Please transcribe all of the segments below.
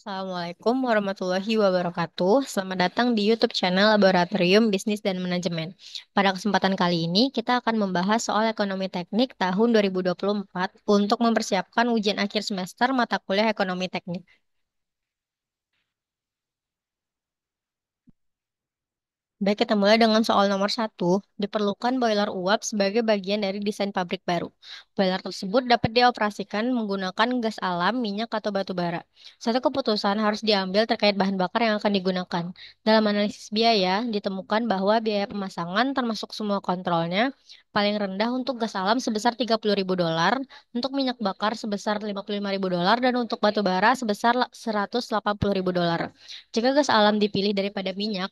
Assalamualaikum warahmatullahi wabarakatuh. Selamat datang di YouTube channel Laboratorium Bisnis dan Manajemen. Pada kesempatan kali ini, kita akan membahas soal ekonomi teknik tahun 2024 untuk mempersiapkan ujian akhir semester mata kuliah ekonomi teknik. Baik, kita mulai dengan soal nomor satu. Diperlukan boiler uap sebagai bagian dari desain pabrik baru. Boiler tersebut dapat dioperasikan menggunakan gas alam, minyak, atau batu bara. Satu keputusan harus diambil terkait bahan bakar yang akan digunakan. Dalam analisis biaya, ditemukan bahwa biaya pemasangan termasuk semua kontrolnya paling rendah untuk gas alam sebesar 30.000 dolar, untuk minyak bakar sebesar 55.000 dolar, dan untuk batu bara sebesar 180.000 dolar. Jika gas alam dipilih daripada minyak,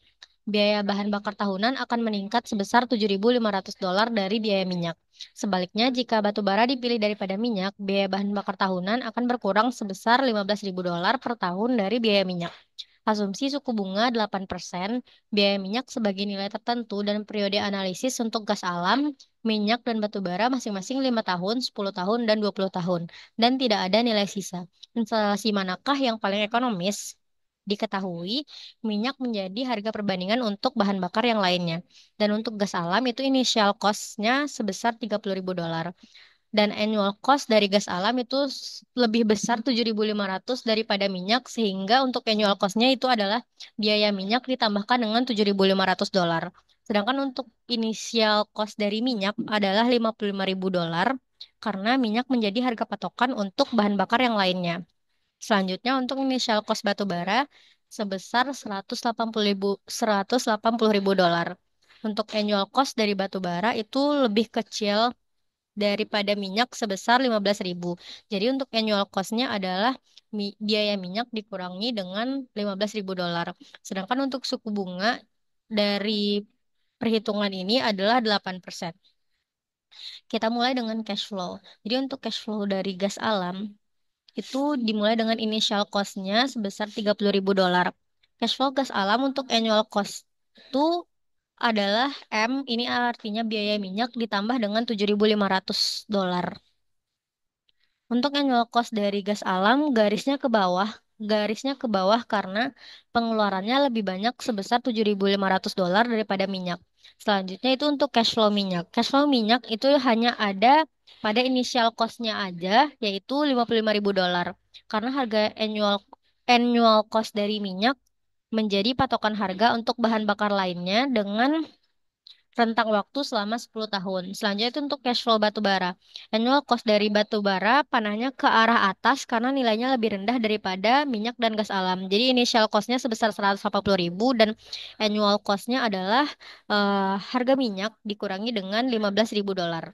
biaya bahan bakar tahunan akan meningkat sebesar 7.500 dolar dari biaya minyak. Sebaliknya, jika batu bara dipilih daripada minyak, biaya bahan bakar tahunan akan berkurang sebesar 15.000 dolar per tahun dari biaya minyak. Asumsi suku bunga 8%, biaya minyak sebagai nilai tertentu, dan periode analisis untuk gas alam, minyak, dan batu bara masing-masing 5 tahun, 10 tahun, dan 20 tahun, dan tidak ada nilai sisa. Instalasi manakah yang paling ekonomis? Diketahui, minyak menjadi harga perbandingan untuk bahan bakar yang lainnya. Dan untuk gas alam itu initial cost-nya sebesar 30.000 dolar. Dan annual cost dari gas alam itu lebih besar 7.500 daripada minyak, sehingga untuk annual cost-nya itu adalah biaya minyak ditambahkan dengan 7.500 dolar. Sedangkan untuk initial cost dari minyak adalah 55.000 dolar karena minyak menjadi harga patokan untuk bahan bakar yang lainnya. Selanjutnya untuk initial cost batu bara sebesar 180.000 dolar. Untuk annual cost dari batu bara itu lebih kecil daripada minyak sebesar 15.000. Jadi untuk annual cost-nya adalah biaya minyak dikurangi dengan 15.000 dolar. Sedangkan untuk suku bunga dari perhitungan ini adalah 8%. Kita mulai dengan cash flow. Jadi untuk cash flow dari gas alam itu dimulai dengan initial cost-nya sebesar 30.000 dolar. Cash flow gas alam untuk annual cost itu adalah ini artinya biaya minyak ditambah dengan 7.500 dolar. Untuk annual cost dari gas alam, garisnya ke bawah karena pengeluarannya lebih banyak sebesar 7.500 dolar daripada minyak. Selanjutnya itu untuk cash flow minyak. Cash flow minyak itu hanya ada pada initial cost-nya aja, yaitu 55.000 dolar. Karena harga annual cost dari minyak menjadi patokan harga untuk bahan bakar lainnya dengan rentang waktu selama 10 tahun. Selanjutnya itu untuk cash flow batu bara. Annual cost dari batu bara panahnya ke arah atas karena nilainya lebih rendah daripada minyak dan gas alam. Jadi initial cost-nya sebesar 180.000 dan annual cost-nya adalah harga minyak dikurangi dengan 15.000 dolar.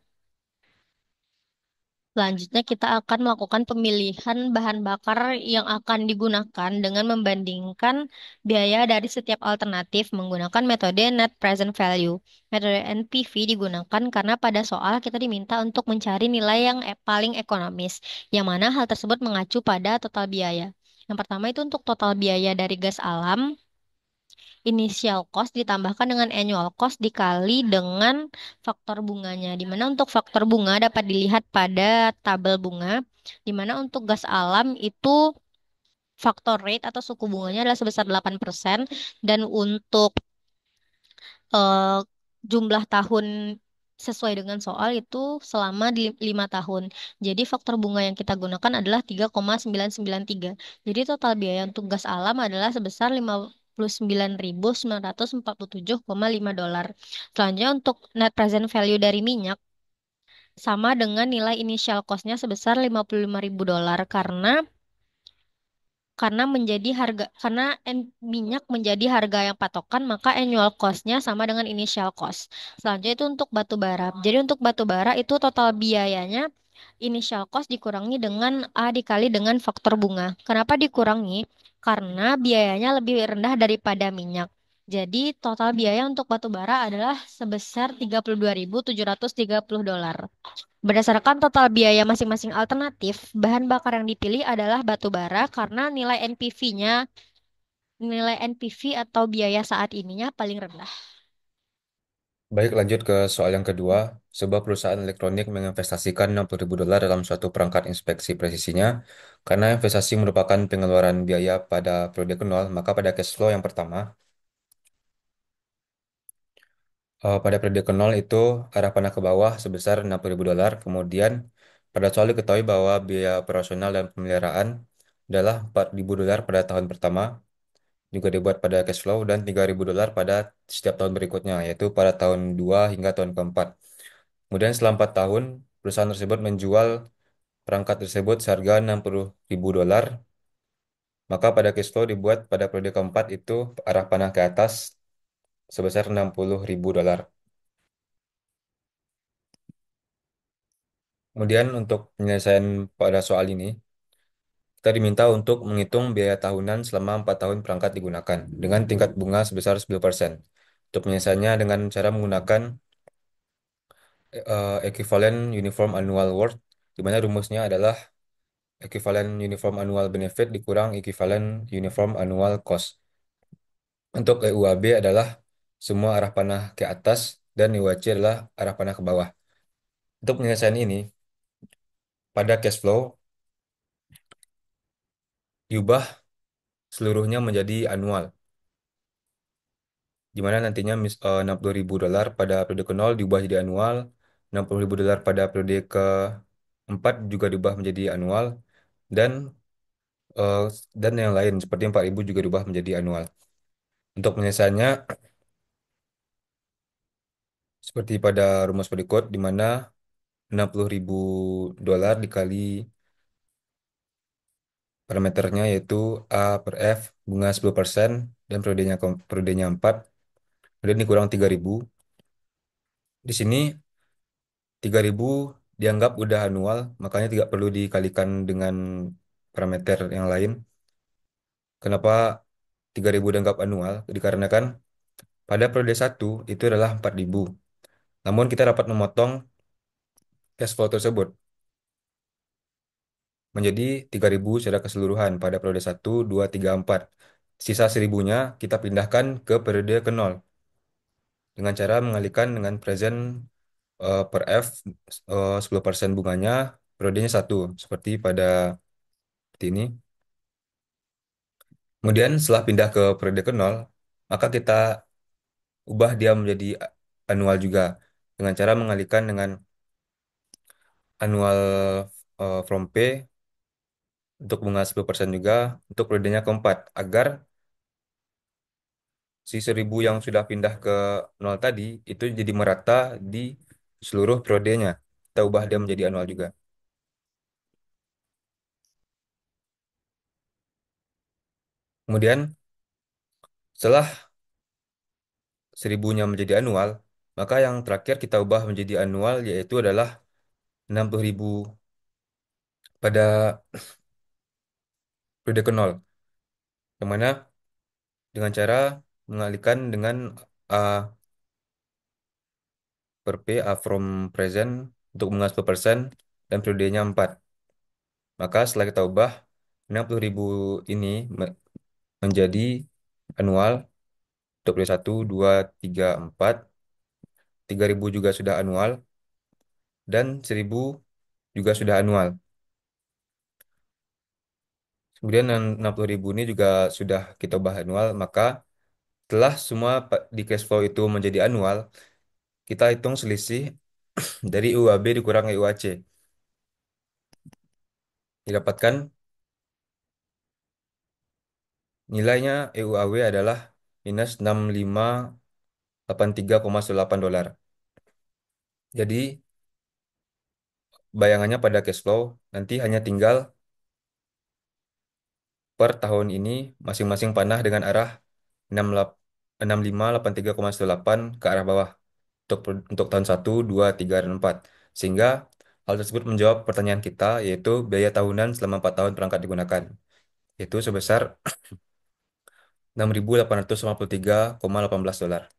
Selanjutnya kita akan melakukan pemilihan bahan bakar yang akan digunakan dengan membandingkan biaya dari setiap alternatif menggunakan metode Net Present Value. Metode NPV digunakan karena pada soal kita diminta untuk mencari nilai yang paling ekonomis, yang mana hal tersebut mengacu pada total biaya. Yang pertama itu untuk total biaya dari gas alam, initial cost ditambahkan dengan annual cost dikali dengan faktor bunganya. Di mana untuk faktor bunga dapat dilihat pada tabel bunga, di mana untuk gas alam itu faktor rate atau suku bunganya adalah sebesar 8% dan untuk eh, jumlah tahun sesuai dengan soal itu selama 5 tahun. Jadi faktor bunga yang kita gunakan adalah 3,993. Jadi total biaya untuk gas alam adalah sebesar 59.947,5 dolar. Selanjutnya untuk net present value dari minyak sama dengan nilai initial cost-nya sebesar 55.000 dolar karena minyak menjadi harga yang patokan, maka annual cost-nya sama dengan initial cost. Selanjutnya itu untuk batu bara. Jadi untuk batu bara itu total biayanya initial cost dikurangi dengan A dikali dengan faktor bunga. Kenapa dikurangi? Karena biayanya lebih rendah daripada minyak. Jadi total biaya untuk batu bara adalah sebesar 32.730 dolar. Berdasarkan total biaya masing-masing alternatif, bahan bakar yang dipilih adalah batu bara karena nilai NPV atau biaya saat ininya paling rendah. Baik, lanjut ke soal yang kedua. Sebuah perusahaan elektronik menginvestasikan 60 ribu dolar dalam suatu perangkat inspeksi presisinya. Karena investasi merupakan pengeluaran biaya pada periode ke nol, maka pada cash flow yang pertama, pada periode ke nol itu arah panah ke bawah sebesar 60 ribu dolar. Kemudian pada soal diketahui bahwa biaya operasional dan pemeliharaan adalah 4 ribu dolar pada tahun pertama, juga dibuat pada cash flow, dan 3 ribu dolar pada setiap tahun berikutnya, yaitu pada tahun 2 hingga tahun keempat. Kemudian setelah 4 tahun, perusahaan tersebut menjual perangkat tersebut seharga 60 ribu dolar, maka pada cash flow dibuat pada periode keempat itu arah panah ke atas sebesar 60 ribu dolar. Kemudian untuk penyelesaian pada soal ini, kita diminta untuk menghitung biaya tahunan selama 4 tahun perangkat digunakan dengan tingkat bunga sebesar 10%. Untuk penyelesaiannya dengan cara menggunakan equivalent uniform annual worth, di mana rumusnya adalah equivalent uniform annual benefit dikurang equivalent uniform annual cost. Untuk EUAB adalah semua arah panah ke atas dan EUAC adalah arah panah ke bawah. Untuk penyelesaian ini, pada cash flow diubah seluruhnya menjadi annual, di mana nantinya 60 ribu dolar pada periode ke nol diubah jadi annual, 60 ribu dolar pada periode ke 4 juga diubah menjadi annual, dan eh, dan yang lain seperti 4.000 juga diubah menjadi annual. Untuk penyelesaiannya seperti pada rumus berikut, di mana 60 ribu dolar dikali parameternya yaitu A per F bunga 10% dan periodenya 4, kemudian dikurang 3.000. Di sini 3.000 dianggap udah annual, makanya tidak perlu dikalikan dengan parameter yang lain. Kenapa 3.000 dianggap annual? Dikarenakan pada periode satu itu adalah 4.000. Namun kita dapat memotong cash flow tersebut menjadi 3.000 secara keseluruhan pada periode satu 2 3 4. Sisa 1.000-nya kita pindahkan ke periode ke nol dengan cara mengalihkan dengan present per F 10% bunganya, periodenya satu seperti pada seperti ini. Kemudian setelah pindah ke periode ke nol, maka kita ubah dia menjadi annual juga dengan cara mengalihkan dengan annual from P untuk bunga 10% juga untuk periodenya keempat, agar si 1.000 yang sudah pindah ke nol tadi itu jadi merata di seluruh periodenya. Kita ubah dia menjadi annual juga. Kemudian setelah 1.000-nya menjadi annual, maka yang terakhir kita ubah menjadi annual yaitu adalah 60.000 pada periode ke nol. Yang mana dengan cara mengalihkan dengan A per P, A from present untuk bunga 10% dan periodenya 4. Maka setelah kita ubah 60.000 ini menjadi annual untuk periode 1, 2, 3, 4. 3.000 juga sudah annual dan 1.000 juga sudah annual. Kemudian yang 60.000 ini juga sudah kita ubah annual, maka setelah semua di cash flow itu menjadi annual, kita hitung selisih dari UAB dikurang UAC. Didapatkan nilainya EUAW adalah minus 6583,8 dolar. Jadi bayangannya pada cash flow nanti hanya tinggal per tahun ini masing-masing panah dengan arah 6583,8 ke arah bawah untuk tahun satu 2 3 dan 4. Sehingga hal tersebut menjawab pertanyaan kita, yaitu biaya tahunan selama 4 tahun perangkat digunakan, yaitu sebesar 6.853,18 dolar.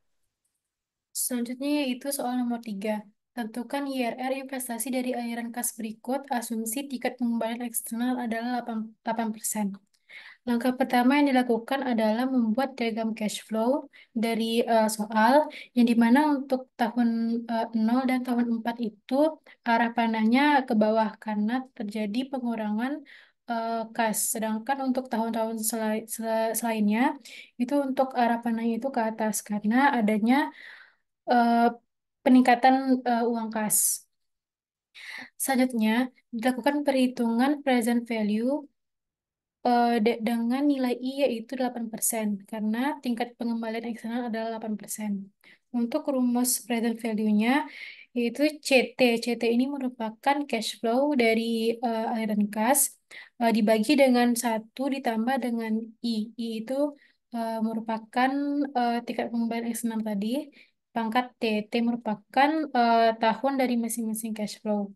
Selanjutnya yaitu soal nomor 3. Tentukan IRR investasi dari aliran kas berikut. Asumsi tingkat pengembalian eksternal adalah 8%. Langkah pertama yang dilakukan adalah membuat diagram cash flow dari soal yang dimana untuk tahun 0 dan tahun 4 itu arah panahnya ke bawah karena terjadi pengurangan kas. Sedangkan untuk tahun-tahun selainnya itu untuk arah panahnya itu ke atas karena adanya eh, peningkatan uang kas. Selanjutnya, dilakukan perhitungan present value dengan nilai I yaitu 8% karena tingkat pengembalian eksternal adalah 8%. Untuk rumus present value-nya yaitu CT. CT ini merupakan cash flow dari aliran kas dibagi dengan satu ditambah dengan I. I itu merupakan tingkat pengembalian eksternal tadi. Pangkat T. T merupakan tahun dari masing-masing cash flow.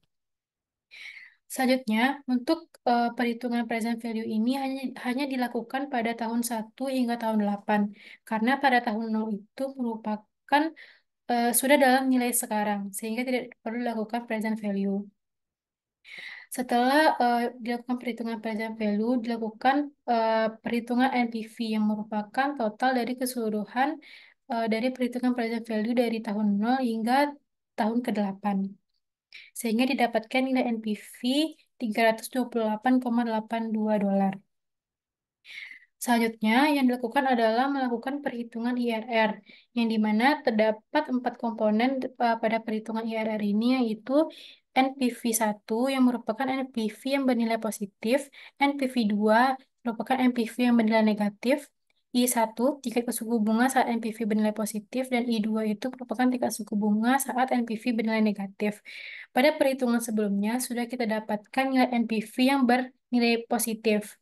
Selanjutnya, untuk perhitungan present value ini hanya dilakukan pada tahun 1 hingga tahun 8, karena pada tahun 0 itu merupakan sudah dalam nilai sekarang, sehingga tidak perlu dilakukan present value. Setelah dilakukan perhitungan present value, dilakukan perhitungan NPV yang merupakan total dari keseluruhan dari perhitungan present value dari tahun 0 hingga tahun ke-8 sehingga didapatkan nilai NPV 328,82 dolar. Selanjutnya, yang dilakukan adalah melakukan perhitungan IRR, yang dimana terdapat 4 komponen pada perhitungan IRR ini, yaitu NPV 1 yang merupakan NPV yang bernilai positif, NPV 2 merupakan NPV yang bernilai negatif, I1 tingkat suku bunga saat NPV bernilai positif, dan I2 itu merupakan tingkat suku bunga saat NPV bernilai negatif. Pada perhitungan sebelumnya, sudah kita dapatkan nilai NPV yang bernilai positif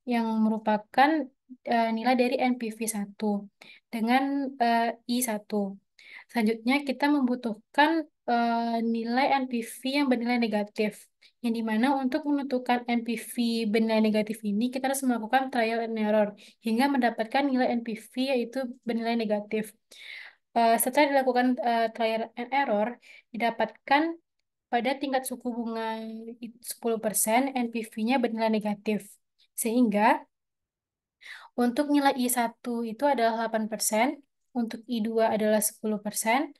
yang merupakan nilai dari NPV 1 dengan I1. Selanjutnya, kita membutuhkan nilai NPV yang bernilai negatif, yang dimana untuk menentukan NPV bernilai negatif ini, kita harus melakukan trial and error, hingga mendapatkan nilai NPV yaitu bernilai negatif. Setelah dilakukan trial and error, didapatkan pada tingkat suku bunga 10%, NPV-nya bernilai negatif. Sehingga untuk nilai I1 itu adalah 8%, untuk I2 adalah 10%,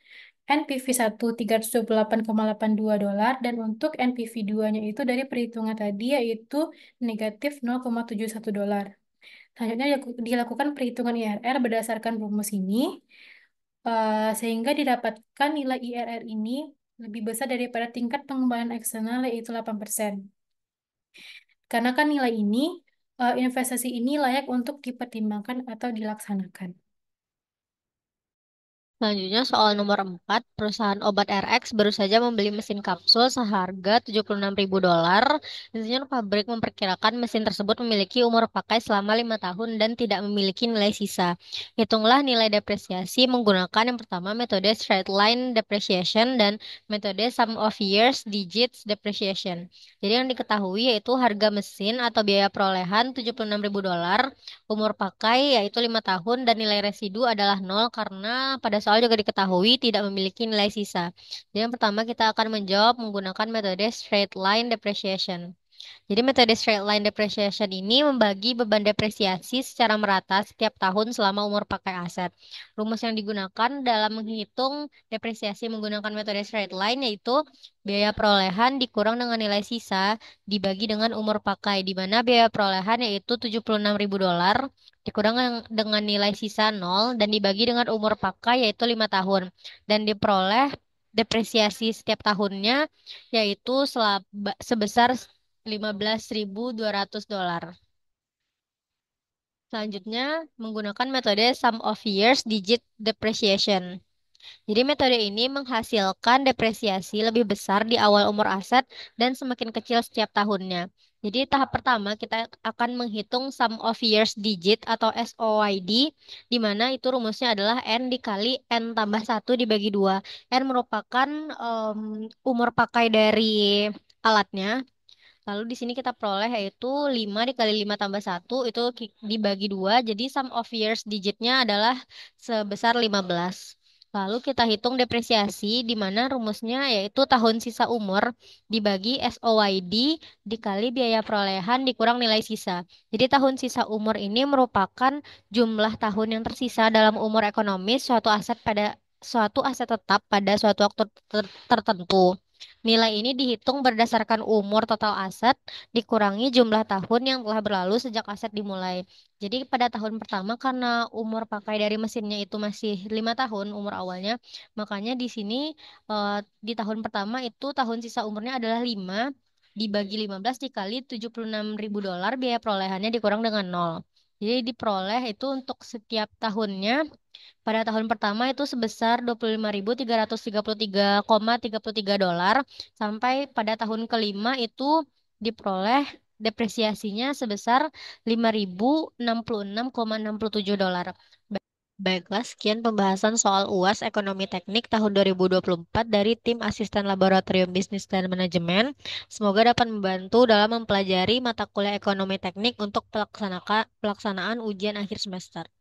NPV 1 328,82 dolar, dan untuk NPV 2-nya itu dari perhitungan tadi yaitu negatif 0,71 dolar. Selanjutnya dilakukan perhitungan IRR berdasarkan rumus ini, sehingga didapatkan nilai IRR ini lebih besar daripada tingkat pengembalian eksternal yaitu 8%. Karena kan nilai ini, investasi ini layak untuk dipertimbangkan atau dilaksanakan. Selanjutnya soal nomor 4, perusahaan obat RX baru saja membeli mesin kapsul seharga 76.000 dolar. Insinyur pabrik memperkirakan mesin tersebut memiliki umur pakai selama 5 tahun dan tidak memiliki nilai sisa. Hitunglah nilai depresiasi menggunakan yang pertama metode straight line depreciation dan metode sum of years digits depreciation. Jadi yang diketahui yaitu harga mesin atau biaya perolehan 76.000 dolar, umur pakai yaitu 5 tahun, dan nilai residu adalah nol karena pada soal juga diketahui tidak memiliki nilai sisa. Jadi yang pertama kita akan menjawab menggunakan metode straight line depreciation. Jadi metode straight line depreciation ini membagi beban depresiasi secara merata setiap tahun selama umur pakai aset. Rumus yang digunakan dalam menghitung depresiasi menggunakan metode straight line yaitu biaya perolehan dikurang dengan nilai sisa dibagi dengan umur pakai, di mana biaya perolehan yaitu 76.000 dolar dikurang dengan nilai sisa nol dan dibagi dengan umur pakai yaitu 5 tahun dan diperoleh depresiasi setiap tahunnya yaitu sebesar 15.200 dolar. Selanjutnya, menggunakan metode sum of years digit depreciation. Jadi metode ini menghasilkan depresiasi lebih besar di awal umur aset dan semakin kecil setiap tahunnya. Jadi tahap pertama kita akan menghitung sum of years digit atau SOYD, di mana itu rumusnya adalah N dikali N tambah 1 dibagi 2. N merupakan umur pakai dari alatnya. Lalu di sini kita peroleh yaitu 5 dikali 5 tambah 1 itu dibagi 2. Jadi sum of years digitnya adalah sebesar 15. Lalu kita hitung depresiasi, di mana rumusnya yaitu tahun sisa umur dibagi SOYD dikali biaya perolehan dikurang nilai sisa. Jadi tahun sisa umur ini merupakan jumlah tahun yang tersisa dalam umur ekonomis suatu aset tetap pada suatu waktu tertentu. Nilai ini dihitung berdasarkan umur total aset dikurangi jumlah tahun yang telah berlalu sejak aset dimulai. Jadi pada tahun pertama karena umur pakai dari mesinnya itu masih 5 tahun umur awalnya, makanya di sini di tahun pertama itu tahun sisa umurnya adalah 5 dibagi 15 dikali 76.000 dolar biaya perolehannya dikurang dengan nol. Jadi diperoleh itu untuk setiap tahunnya pada tahun pertama itu sebesar 25.333,33 dolar sampai pada tahun kelima itu diperoleh depresiasinya sebesar 5.066,67 dolar. Baiklah, sekian pembahasan soal UAS Ekonomi Teknik tahun 2024 dari tim Asisten Laboratorium Bisnis dan Manajemen. Semoga dapat membantu dalam mempelajari mata kuliah Ekonomi Teknik untuk pelaksanaan ujian akhir semester.